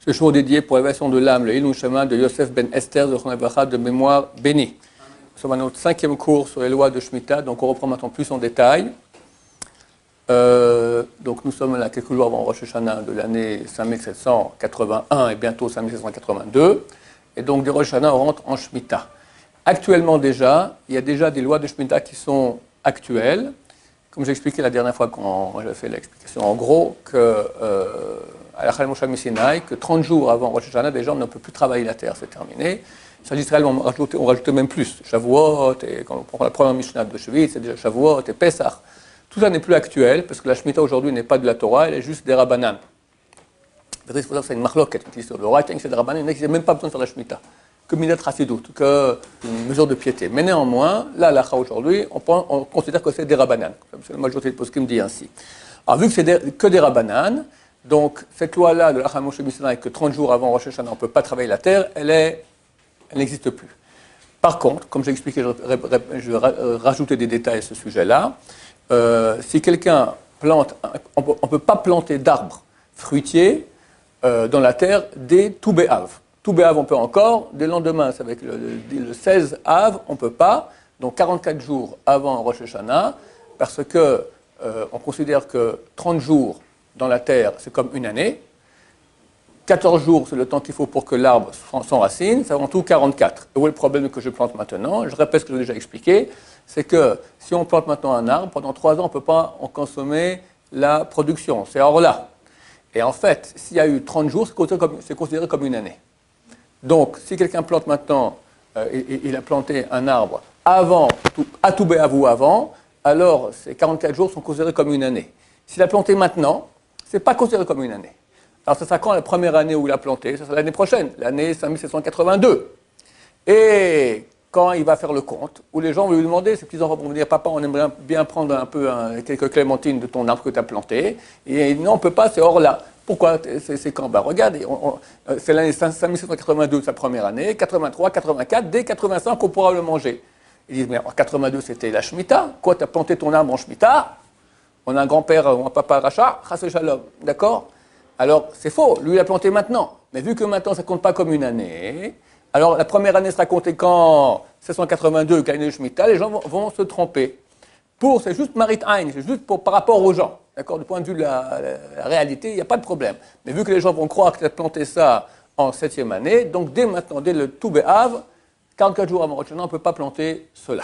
Ce jour dédié pour l'élévation de l'âme, le Ilun Shema de Yosef ben Esther de mémoire bénie. Nous sommes à notre 5e cours sur les lois de Shemitah, donc on reprend maintenant plus en détail. Donc nous sommes là quelques jours avant Rosh Hashanah de l'année 5781 et bientôt 5782. Et donc de Rosh Hashanah, on rentre en Shemitah. Actuellement déjà, il y a déjà des lois de Shemitah qui sont actuelles. Comme j'ai expliqué la dernière fois quand j'ai fait l'explication, en gros, à la Chal Moshe Sinai, que 30 jours avant Rosh Hashanah, déjà on ne peut plus travailler la terre, c'est terminé. Ça d'Israël, on rajoutait même plus. Shavuot, et quand on prend la première Mishnah de Shevit, c'est déjà Shavuot et Pesach. Tout ça n'est plus actuel, parce que la Shemitah aujourd'hui n'est pas de la Torah, elle est juste des Rabbanan. C'est pour ça que c'est une marloquette. Le roi c'est des Rabbanan, il n'y a même pas besoin de faire la Shemitah. Que Midat Chassidut, que une mesure de piété. Mais néanmoins, là, l'Acha aujourd'hui, on considère que c'est des Rabbanan. La majorité de poskim dit ainsi. Alors, vu que c'est que des Rabbanan, donc cette loi-là de l'Acha Moshe Sinai, que 30 jours avant Rosh Hashanah, on ne peut pas travailler la terre, elle n'existe plus. Par contre, comme j'ai expliqué, je vais rajouter des détails à ce sujet-là. Si quelqu'un plante, on ne peut pas planter d'arbres fruitiers dans la terre dès tout Béhav. Tout Béhav, on peut encore. Dès le lendemain, c'est avec le 16 Av, on ne peut pas. Donc 44 jours avant Rosh Hashanah, parce que on considère que 30 jours dans la terre, c'est comme une année. 14 jours, c'est le temps qu'il faut pour que l'arbre s'enracine. C'est en tout 44. Et où est le problème que je plante maintenant? Je répète ce que j'ai déjà expliqué. C'est que si on plante maintenant un arbre, pendant 3 ans, on ne peut pas en consommer la production. C'est hors là. Et en fait, s'il y a eu 30 jours, c'est considéré comme une année. Donc, si quelqu'un plante maintenant, il a planté un arbre avant, à tout Béhav ou avant, alors ces 44 jours sont considérés comme une année. S'il a planté maintenant, ce n'est pas considéré comme une année. Alors, ça sera quand la première année où il a planté? Ça sera l'année prochaine, l'année 5782. Et quand il va faire le compte, où les gens vont lui demander, ses petits-enfants vont dire, papa, on aimerait bien prendre un peu quelques clémentines de ton arbre que tu as planté. Et non, on ne peut pas, c'est hors là. Pourquoi? C'est quand? Ben, regarde, c'est l'année 5782, sa première année, 83, 84, dès 85, on pourra le manger. Ils disent, mais en 82, c'était la Shemitah. Quoi, tu as planté ton arbre en Shemitah? On a un grand-père ou un papa Racha, Chas Shalom, d'accord? Alors, c'est faux, lui, il a planté maintenant. Mais vu que maintenant, ça ne compte pas comme une année, alors la première année sera comptée quand 782, l'année de Shemitah, les gens vont se tromper. C'est juste Marit Ein, c'est juste par rapport aux gens. D'accord? Du point de vue de la réalité, il n'y a pas de problème. Mais vu que les gens vont croire que tu as planté ça en 7e année, donc dès maintenant, dès le tout Béhav, 44 jours avant Rosh Hashanah, on ne peut pas planter cela.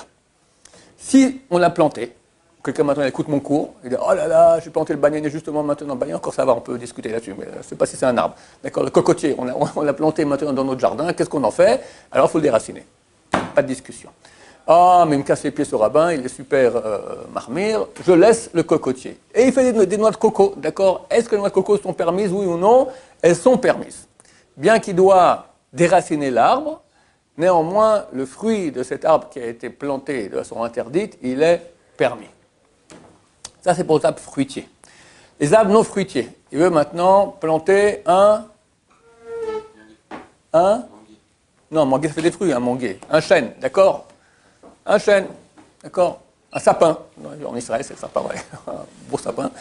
Si on l'a planté, quelqu'un maintenant écoute mon cours, il dit « Oh là là, j'ai planté le bananier justement maintenant. » Le bananier, encore ça va, on peut discuter là-dessus, mais je ne sais pas si c'est un arbre. D'accord? Le cocotier, on l'a planté maintenant dans notre jardin, qu'est-ce qu'on en fait? Alors il faut le déraciner. Pas de discussion. Ah, mais il me casse les pieds ce rabbin, il est super marmire, je laisse le cocotier. Et il fait des noix de coco, d'accord? Est-ce que les noix de coco sont permises, oui ou non? Elles sont permises. Bien qu'il doit déraciner l'arbre, néanmoins, le fruit de cet arbre qui a été planté de façon interdite, il est permis. Ça, c'est pour les arbres fruitiers. Les arbres non fruitiers, il veut maintenant planter un non, manguier, ça fait des fruits, un manguier. Un chêne, d'accord? Un chêne, d'accord? Un sapin. En Israël, c'est le sapin, ouais. Un beau sapin,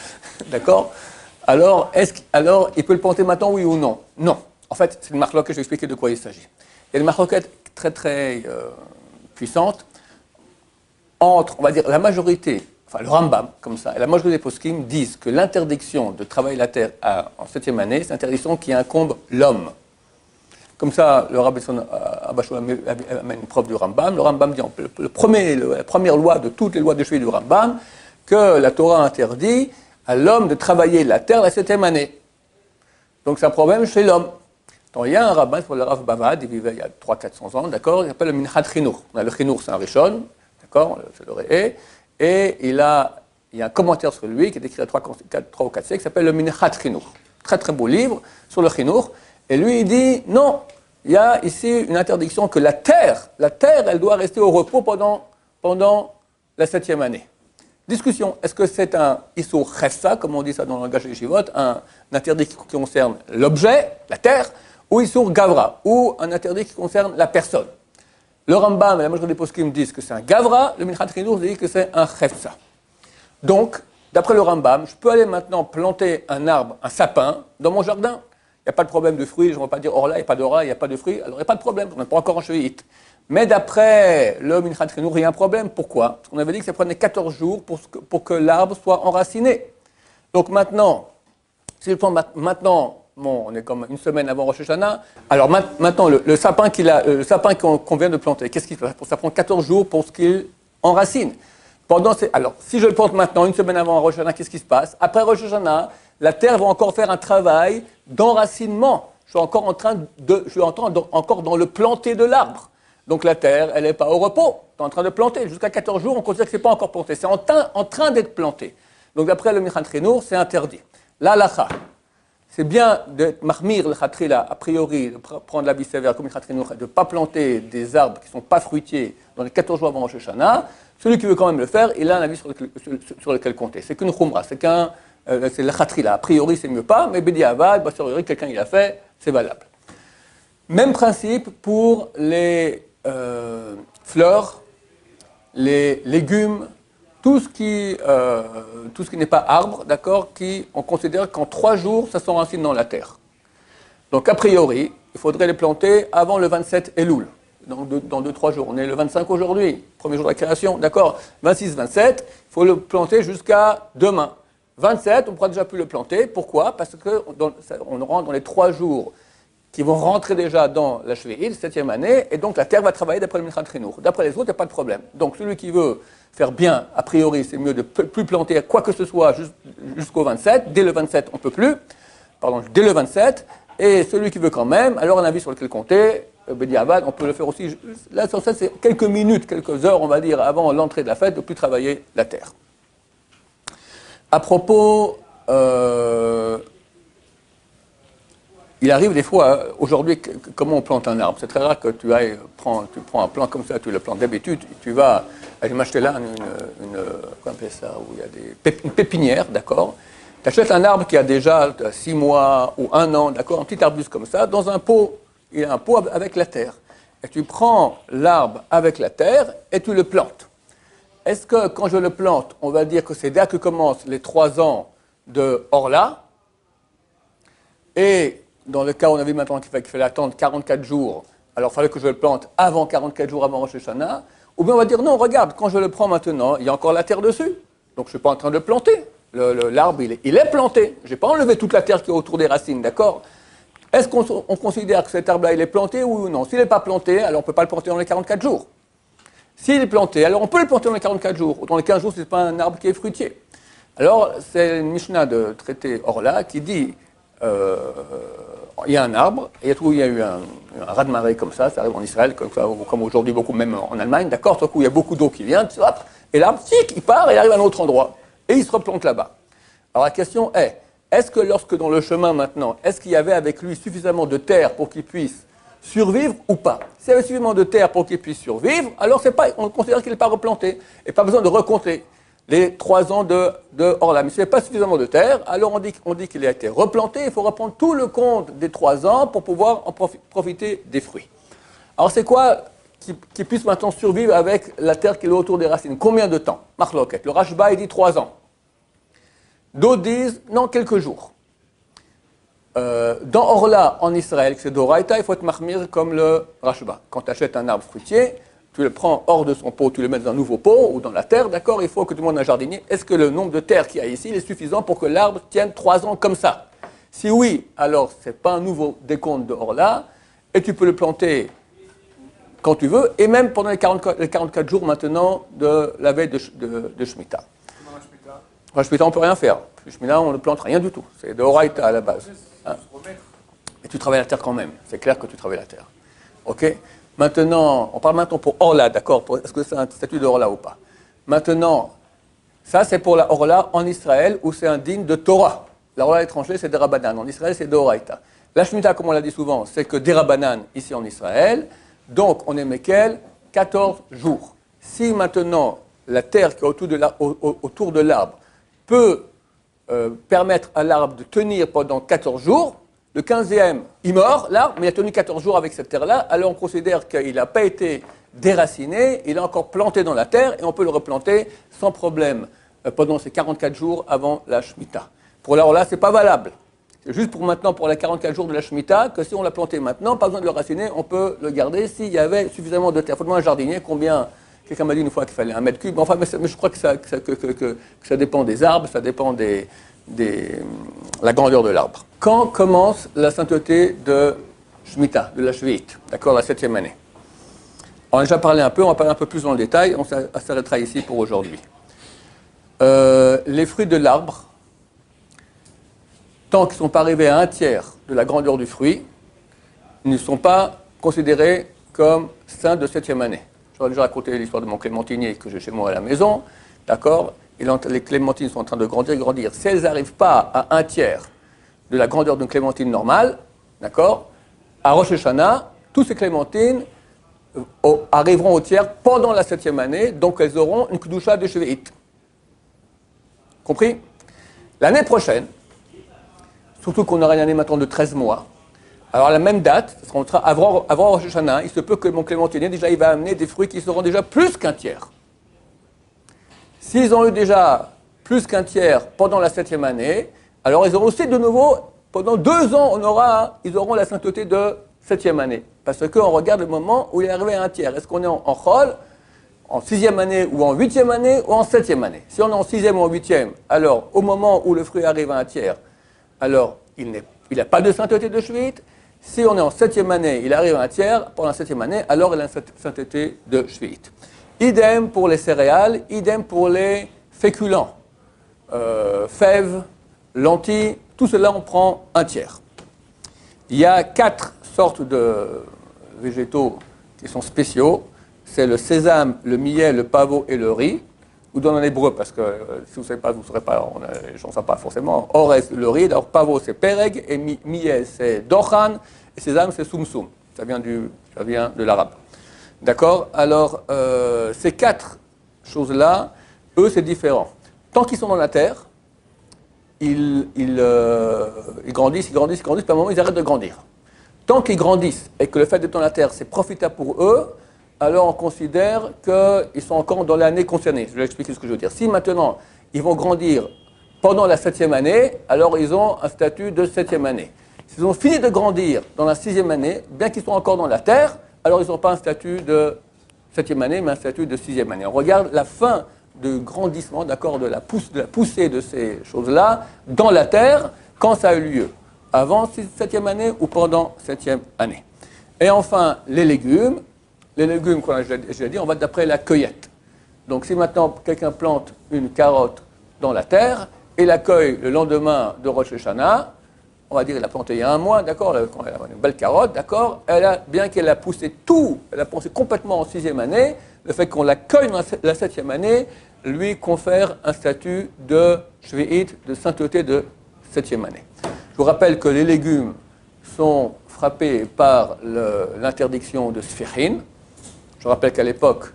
d'accord? Alors, il peut le planter maintenant, oui ou non? Non. En fait, c'est une marloquette, je vais expliquer de quoi il s'agit. Il y a une marloquette très, très puissante entre, on va dire, la majorité, enfin le Rambam, comme ça, et la majorité des poskim disent que l'interdiction de travailler la terre en 7e année, c'est une interdiction qui incombe l'homme. Comme ça, le Rabbi Abashou amène une preuve du Rambam. Le Rambam dit, la première loi de toutes les lois de Shvi du Rambam, que la Torah interdit à l'homme de travailler la terre la 7e année. Donc c'est un problème chez l'homme. Donc il y a un rabbin, c'est le Rav Bavad, il vivait il y a 300-400 ans, d'accord, il s'appelle le Minchad Chinour. Le Chinour, c'est un Rishon, d'accord, c'est le Réé, et il y a un commentaire sur lui qui est écrit à 3 ou 4 siècles, qui s'appelle le Minchad Chinour. Très très beau livre sur le Chinour. Et lui, il dit, non, il y a ici une interdiction que la terre, elle doit rester au repos pendant la 7e année. Discussion, est-ce que c'est un Issur Chessa, comme on dit ça dans le langage des Yeshivot, un interdit qui concerne l'objet, la terre, ou Issur Gavra, ou un interdit qui concerne la personne? Le Rambam et la majorité des poskim disent que c'est un Gavra, le Minchad Chinour dit que c'est un Chessa. Donc, d'après le Rambam, je peux aller maintenant planter un arbre, un sapin, dans mon jardin. Il n'y a pas de problème de fruits, je ne vais pas dire Orla, il n'y a pas d'Ora, il n'y a pas de fruits, alors il n'y a pas de problème, on n'est pas encore en Shvi'it. Mais d'après le Minchat Chinour, il y a un problème. Pourquoi? Parce qu'on avait dit que ça prenait 14 jours pour que l'arbre soit enraciné. Donc maintenant, si je prends maintenant, bon, on est comme une semaine avant Rosh Hashanah, alors maintenant, le sapin qu'on vient de planter, qu'est-ce qu'il fait? Ça prend 14 jours pour ce qu'il enracine. Alors, si je le plante maintenant, une semaine avant Rosh Hashanah, qu'est-ce qui se passe? Après Rosh Hashanah, la terre va encore faire un travail d'enracinement. Je suis encore dans le planter de l'arbre. Donc la terre, elle n'est pas au repos, tu es en train de planter. Jusqu'à 14 jours, on considère que ce n'est pas encore planté. C'est en train d'être planté. Donc d'après le Minchat Chinour, c'est interdit. La halakha, c'est bien de mahmir le khatrila, a priori, de prendre l'avis sévère comme Minchat Chinour, de ne pas planter des arbres qui ne sont pas fruitiers dans les 14 jours avant Rosh Hashanah. Celui qui veut quand même le faire, il a un avis sur lequel compter. C'est qu'une khumra, c'est le khatrila. A priori, c'est mieux pas, mais Bedi Avad, quelqu'un il a fait, c'est valable. Même principe pour les fleurs, les légumes, tout ce qui n'est pas arbre, d'accord, on considère qu'en 3 jours, ça s'enracine dans la terre. Donc, a priori, il faudrait les planter avant le 27 Elul, donc dans 2-3 jours. On est le 25 aujourd'hui, premier jour de la création, d'accord, 26-27, il faut le planter jusqu'à demain. 27, on pourra déjà plus le planter. Pourquoi? Parce qu'on rentre dans les 3 jours qui vont rentrer déjà dans la Shvi'it, 7e année, et donc la terre va travailler d'après le Minchat Chinour. D'après les autres, il n'y a pas de problème. Donc celui qui veut faire bien, a priori, c'est mieux de ne plus planter quoi que ce soit jusqu'au 27. Dès le 27, on ne peut plus. Pardon, dès le 27. Et celui qui veut quand même, alors un avis sur lequel compter, Bedi Avad, on peut le faire aussi. Là, sur ça, c'est quelques minutes, quelques heures, on va dire, avant l'entrée de la fête, de ne plus travailler la terre. À propos... il arrive des fois, aujourd'hui, comment on plante un arbre? C'est très rare que tu prends un plant comme ça, tu le plantes. D'habitude, tu vas aller m'acheter là comment on appelle ça, où il y a une pépinière, d'accord? Tu achètes un arbre qui a déjà 6 mois ou 1 an, d'accord? Un petit arbuste comme ça, dans un pot, il y a un pot avec la terre. Et tu prends l'arbre avec la terre et tu le plantes. Est-ce que quand je le plante, on va dire que c'est dès que commencent les 3 ans de Orla, et dans le cas où on a vu maintenant qu'il fallait attendre 44 jours, alors il fallait que je le plante avant 44 jours avant Rosh Hashanah, ou bien on va dire non, regarde, quand je le prends maintenant, il y a encore la terre dessus, donc je ne suis pas en train de le planter. L'arbre, il est planté, je n'ai pas enlevé toute la terre qui est autour des racines, d'accord? Est-ce qu'on considère que cet arbre-là, il est planté ou non? S'il n'est pas planté, alors on ne peut pas le planter dans les 44 jours. S'il est planté, alors on peut le planter dans les 44 jours. Dans les 15 jours, ce n'est pas un arbre qui est fruitier. Alors, c'est une Mishnah de traité Orla qui dit... il y a un arbre, et il y a eu un raz-de-marée comme ça arrive en Israël, comme aujourd'hui beaucoup, même en Allemagne, d'accord, tout à coup il y a beaucoup d'eau qui vient, hop, et l'arbre, il part et il arrive à un autre endroit, et il se replante là-bas. Alors la question est-ce que lorsque dans le chemin maintenant, est-ce qu'il y avait avec lui suffisamment de terre pour qu'il puisse survivre ou pas? S'il y avait suffisamment de terre pour qu'il puisse survivre, alors on considère qu'il n'est pas replanté, et pas besoin de recompter les 3 ans de Orla. Mais s'il n'y a pas suffisamment de terre, alors on dit qu'il a été replanté. Il faut reprendre tout le compte des 3 ans pour pouvoir en profiter des fruits. Alors c'est quoi qui puisse maintenant survivre avec la terre qui est autour des racines? Combien de temps? Marloket. Le Rashba, il dit 3 ans. D'autres disent, non, quelques jours. Dans Orla, en Israël, c'est d'Oraïta, il faut être mahmir comme le Rashba. Quand tu achètes un arbre fruitier, tu le prends hors de son pot, tu le mets dans un nouveau pot ou dans la terre, d'accord? Il faut que tu demandes à un jardinier, est-ce que le nombre de terre qu'il y a ici est suffisant pour que l'arbre tienne 3 ans comme ça? Si oui, alors ce n'est pas un nouveau décompte de Orla, et tu peux le planter quand tu veux, et même pendant les 44 jours maintenant de la veille de Shemitah. Dans la Shemitah, on ne peut rien faire. Le Shemitah, on ne plante rien du tout. C'est de Horaïta à la base. Hein? Et tu travailles la terre quand même. C'est clair que tu travailles la terre. OK? Maintenant, on parle maintenant pour Orla, d'accord? Est-ce que c'est un statut de Orla ou pas? Maintenant, ça c'est pour la Orla en Israël où c'est un digne de Torah. La Orla étrangère, c'est des Rabbanan. En Israël, c'est de Horaïta. La Shemitah, comme on l'a dit souvent, c'est que des Rabbanan ici en Israël. Donc, on est Mekel 14 jours. Si maintenant, la terre qui est autour de l'arbre peut permettre à l'arbre de tenir pendant 14 jours, le 15e, il meurt, l'arbre, mais il a tenu 14 jours avec cette terre-là, alors on considère qu'il n'a pas été déraciné, il est encore planté dans la terre, et on peut le replanter sans problème pendant ces 44 jours avant la Shemitah. Pour la Orla, ce n'est pas valable. juste pour maintenant, pour les 44 jours de la Shemitah, que si on l'a planté maintenant, pas besoin de le raciner, on peut le garder s'il y avait suffisamment de terre. Il faut demander à un jardinier combien. Quelqu'un m'a dit une fois qu'il fallait 1 mètre cube. Enfin, mais je crois que ça dépend des arbres, ça dépend la grandeur de l'arbre. Quand commence la sainteté de Shemitah, de la Shvi'it, d'accord, la 7e année? On a déjà parlé un peu, on va parler un peu plus dans le détail, on s'arrêtera ici pour aujourd'hui. Les fruits de l'arbre, tant qu'ils ne sont pas arrivés à 1/3 de la grandeur du fruit, ne sont pas considérés comme saints de 7e année. J'aurais déjà raconté l'histoire de mon clémentinier que j'ai chez moi à la maison, d'accord? Les clémentines sont en train de grandir. Si elles n'arrivent pas à 1/3 de la grandeur d'une clémentine normale, d'accord? À Rosh Hashanah, toutes ces clémentines arriveront au tiers pendant la 7e année, donc elles auront une kedusha de Shvi'it. Compris? L'année prochaine, surtout qu'on aura une année maintenant de 13 mois, alors à la même date, avant Rosh Hashanah, il se peut que mon clémentinier, déjà, il va amener des fruits qui seront déjà plus qu'1/3. S'ils ont eu déjà plus qu'1/3 pendant la 7e année, alors ils auront aussi de nouveau, pendant 2 ans, ils auront la sainteté de 7e année. Parce qu'on regarde le moment où il est arrivé à 1/3. Est-ce qu'on est en chol, en 6e année ou en 8e année ou en 7e année? Si on est en 6e ou en 8e, alors au moment où le fruit arrive à 1/3, alors il n'a pas de sainteté de Shvi'it. Si on est en 7e année, il arrive à 1/3, pendant la 7e année, alors il a une sainteté de Shvi'it. Idem pour les céréales, idem pour les féculents. Fèves, lentilles, tout cela on prend 1/3. Il y a 4 sortes de végétaux qui sont spéciaux. C'est le sésame, le millet, le pavot et le riz. Ou dans en hébreu, parce que si vous ne savez pas, vous ne saurez pas, les gens ne savent pas forcément. Orez, le riz, alors pavot c'est pereg, et millet c'est dochan, et sésame c'est soum-soum. Ça vient de l'arabe. D'accord? Alors, ces 4 choses-là, eux, c'est différent. Tant qu'ils sont dans la terre, ils grandissent, puis à un moment, ils arrêtent de grandir. Tant qu'ils grandissent et que le fait d'être dans la terre, c'est profitable pour eux, alors on considère qu'ils sont encore dans l'année concernée. Je vais expliquer ce que je veux dire. Si maintenant, ils vont grandir pendant la 7e année, alors ils ont un statut de 7e année. S'ils ont fini de grandir dans la 6e année, bien qu'ils soient encore dans la terre, alors ils n'ont pas un statut de 7e année, mais un statut de 6e année. On regarde la fin de grandissement, d'accord, de la poussée de ces choses-là dans la terre, quand ça a eu lieu. Avant 7e année ou pendant 7e année. Et enfin, les légumes. Les légumes, comme j'ai dit, on va d'après la cueillette. Donc si maintenant quelqu'un plante une carotte dans la terre et la cueille le lendemain de Rosh Hashanah, on va dire qu'il a planté il y a 1 mois, d'accord, elle a une belle carotte, d'accord, bien qu'elle a poussé elle a poussé complètement en 6e année, le fait qu'on la cueille dans la 7e année lui confère un statut de Shvi'it, de sainteté de 7e année. Je vous rappelle que les légumes sont frappés par l'interdiction de Sfirin. Je rappelle qu'à l'époque,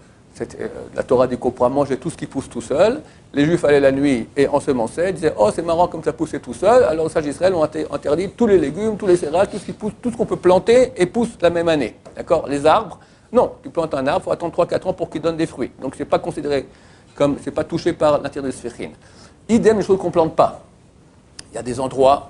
la Torah dit qu'on pourra manger tout ce qui pousse tout seul. Les Juifs allaient la nuit et ensemençaient, ils disaient « Oh, c'est marrant comme ça poussait tout seul ». Alors les sages d'Israël ont interdit tous les légumes, tous les céréales, tout ce qui pousse, tout ce qu'on peut planter et pousse la même année. D'accord? Les arbres, non. Tu plantes un arbre, il faut attendre 3-4 ans pour qu'il donne des fruits. Donc c'est pas considéré comme, c'est pas touché par l'interdit de Sfirin. Idem, les choses qu'on ne plante pas. Il y a des endroits,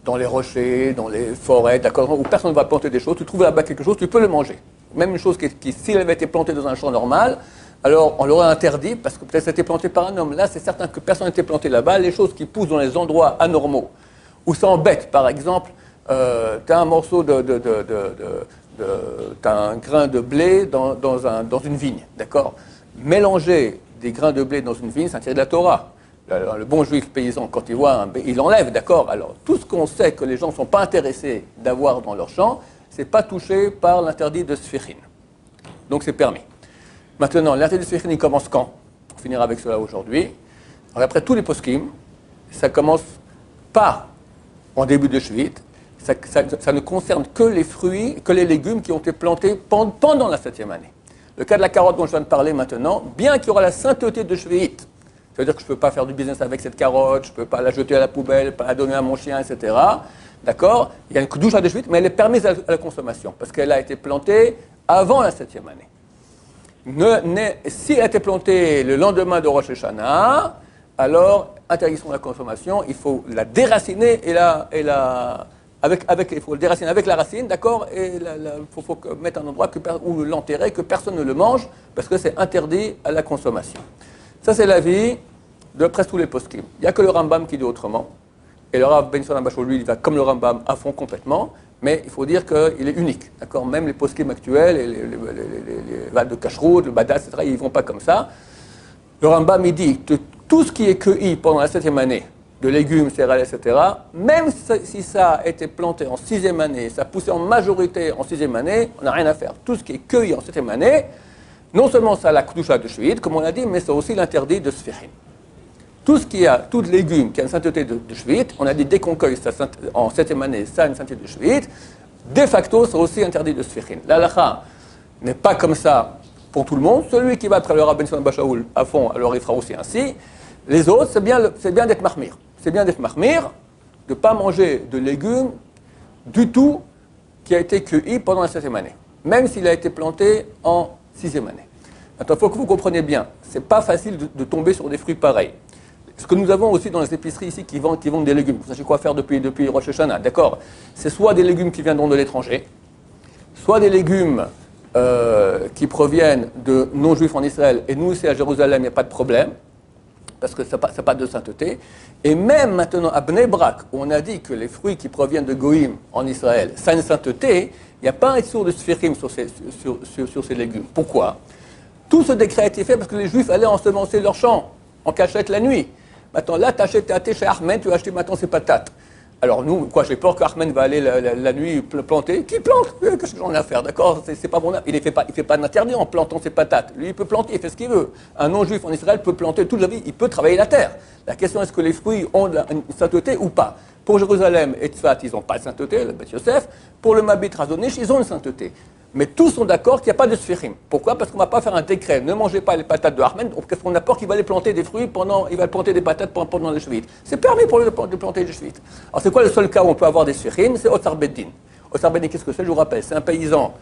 dans les rochers, dans les forêts, d'accord, où personne ne va planter des choses, tu trouves là-bas quelque chose, tu peux le manger. Même une chose qui s'il avait été plantée dans un champ normal, alors on l'aurait interdit parce que peut-être ça a été planté par un homme. Là, c'est certain que personne n'a été planté là-bas. Les choses qui poussent dans les endroits anormaux, où ça embête, par exemple, tu as un morceau t'as un grain de blé dans une vigne, d'accord? Mélanger des grains de blé dans une vigne, c'est interdit de la Torah. Le bon juif paysan, quand il voit il l'enlève, d'accord? Alors, tout ce qu'on sait que les gens ne sont pas intéressés d'avoir dans leur champ, c'est pas touché par l'interdit de Sfirin. Donc, c'est permis. Maintenant, l'interdit de Sfirin, il commence quand? On finira avec cela aujourd'hui. Alors, après tous les poskim, ça commence pas en début de Shvit. Ça ne concerne que les fruits, que les légumes qui ont été plantés pendant la 7e année. Le cas de la carotte dont je viens de parler maintenant, bien qu'il y aura la sainteté de Shvit, ça veut dire que je ne peux pas faire du business avec cette carotte, je ne peux pas la jeter à la poubelle, pas la donner à mon chien, etc. D'accord? Il y a une douche de Shvit, mais elle est permise à la consommation, parce qu'elle a été plantée avant la 7e année. Si elle a été plantée le lendemain de Rosh Hashanah, alors interdiction de la consommation, il faut la déraciner il faut le déraciner avec la racine, d'accord, et il faut mettre un endroit où l'enterrer, que personne ne le mange, parce que c'est interdit à la consommation. Ça, c'est l'avis de presque tous les poskim. Il n'y a que le Rambam qui dit autrement. Et le Rav Ben Shlomo Bachor, lui, il va comme le Rambam à fond complètement, mais il faut dire qu'il est unique, d'accord. Même les poskim actuels, les vades de Kashrut, le Badas, etc., ils ne vont pas comme ça. Le Rambam, il dit que tout ce qui est cueilli pendant la 7e année, de légumes, céréales, etc., même si ça a été planté en 6e année, ça a poussé en majorité en 6e année, on n'a rien à faire. Tout ce qui est cueilli en 7e année, non seulement ça a la Kedusha de Shvit, comme on l'a dit, mais c'est aussi l'interdit de Sfirin. Tout légume qui a une sainteté de Shvit, on a dit dès qu'on cueille en 7e année, ça a une sainteté de Shvit, de facto, c'est aussi interdit de Sfirin. L'halakha n'est pas comme ça pour tout le monde. Celui qui va après le Rav Ben Shlomo Bachor à fond, alors il fera aussi ainsi. Les autres, c'est bien d'être mahmir. C'est bien d'être mahmir, de ne pas manger de légumes du tout qui a été cueilli pendant la 7e année, même s'il a été planté en 6e année. Maintenant, il faut que vous compreniez bien, ce n'est pas facile de tomber sur des fruits pareils. Ce que nous avons aussi dans les épiceries ici qui vendent des légumes, vous savez quoi faire depuis Rosh Hashanah, d'accord? C'est soit des légumes qui viendront de l'étranger, soit des légumes qui proviennent de non-juifs en Israël, et nous ici à Jérusalem, il n'y a pas de problème, parce que ça n'a pas de sainteté. Et même maintenant à Bnei Brak, où on a dit que les fruits qui proviennent de Goïm en Israël, ça a une sainteté, il n'y a pas un issur de Sfirim sur ces légumes. Pourquoi? Tout ce décret a été fait parce que les Juifs allaient ensemencer leurs champs en cachette la nuit. Maintenant, là, tu achètes chez Ahmed, tu vas acheter maintenant ses patates. Alors nous, j'ai peur qu'Ahmed va aller la nuit planter. Qui plante? Qu'est-ce que j'en ai à faire, d'accord? C'est pas bon. Il ne fait pas d'interdit en plantant ses patates. Lui, il peut planter, il fait ce qu'il veut. Un non-juif en Israël peut planter toute la vie, il peut travailler la terre. La question est-ce que les fruits ont une sainteté ou pas? Pour Jérusalem et Tzfat, ils n'ont pas de sainteté, le Beth Yosef. Pour le Mabit Razonish, ils ont une sainteté. Mais tous sont d'accord qu'il n'y a pas de sfirim. Pourquoi? Parce qu'on ne va pas faire un décret. Ne mangez pas les patates de Ahmed, parce qu'on a peur qu'il va aller planter des fruits il va planter des patates pendant les Shvit. C'est permis pour lui de planter des Shvit. Alors c'est quoi le seul cas où on peut avoir des sfirim? C'est Otsar Beddin. Otsar Beddin, qu'est-ce que c'est? Je vous rappelle, c'est un paysan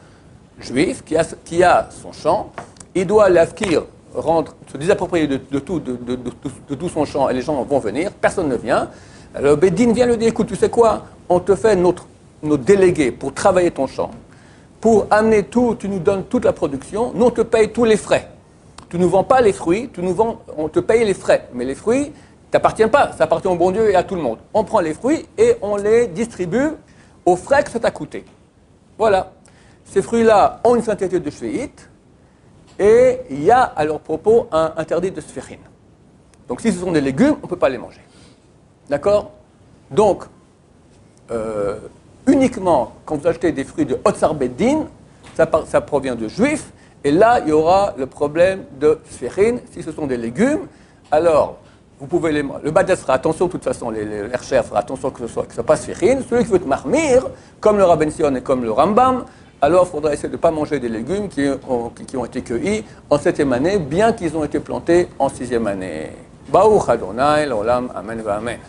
juif qui a son champ. Il doit l'afkir, se désapproprier de tout son champ, et les gens vont venir. Personne ne vient. Alors le Beddin vient lui dire, écoute, tu sais quoi? On te fait notre délégué pour travailler ton champ. Pour amener tout, tu nous donnes toute la production, nous on te paye tous les frais. Tu ne nous vends pas les fruits, on te paye les frais. Mais les fruits, ne t'appartiennent pas, ça appartient au bon Dieu et à tout le monde. On prend les fruits et on les distribue aux frais que ça t'a coûté. Voilà. Ces fruits-là ont une sainteté de shvéit et il y a à leur propos un interdit de sphérine. Donc si ce sont des légumes, on ne peut pas les manger. D'accord? Donc, uniquement quand vous achetez des fruits de Otsar Beddin, ça provient de juifs, et là il y aura le problème de sphérine. Si ce sont des légumes, alors vous pouvez les manger. Le Badas fera attention, de toute façon, l'Ercher fera attention que ce soit pas sphérine. Celui qui veut être marmir, comme le Rav Ben Sion et comme le Rambam, alors il faudra essayer de ne pas manger des légumes qui ont été cueillis en 7e année, bien qu'ils ont été plantés en 6e année. Baruch Adonai, l'olam, amen va amen.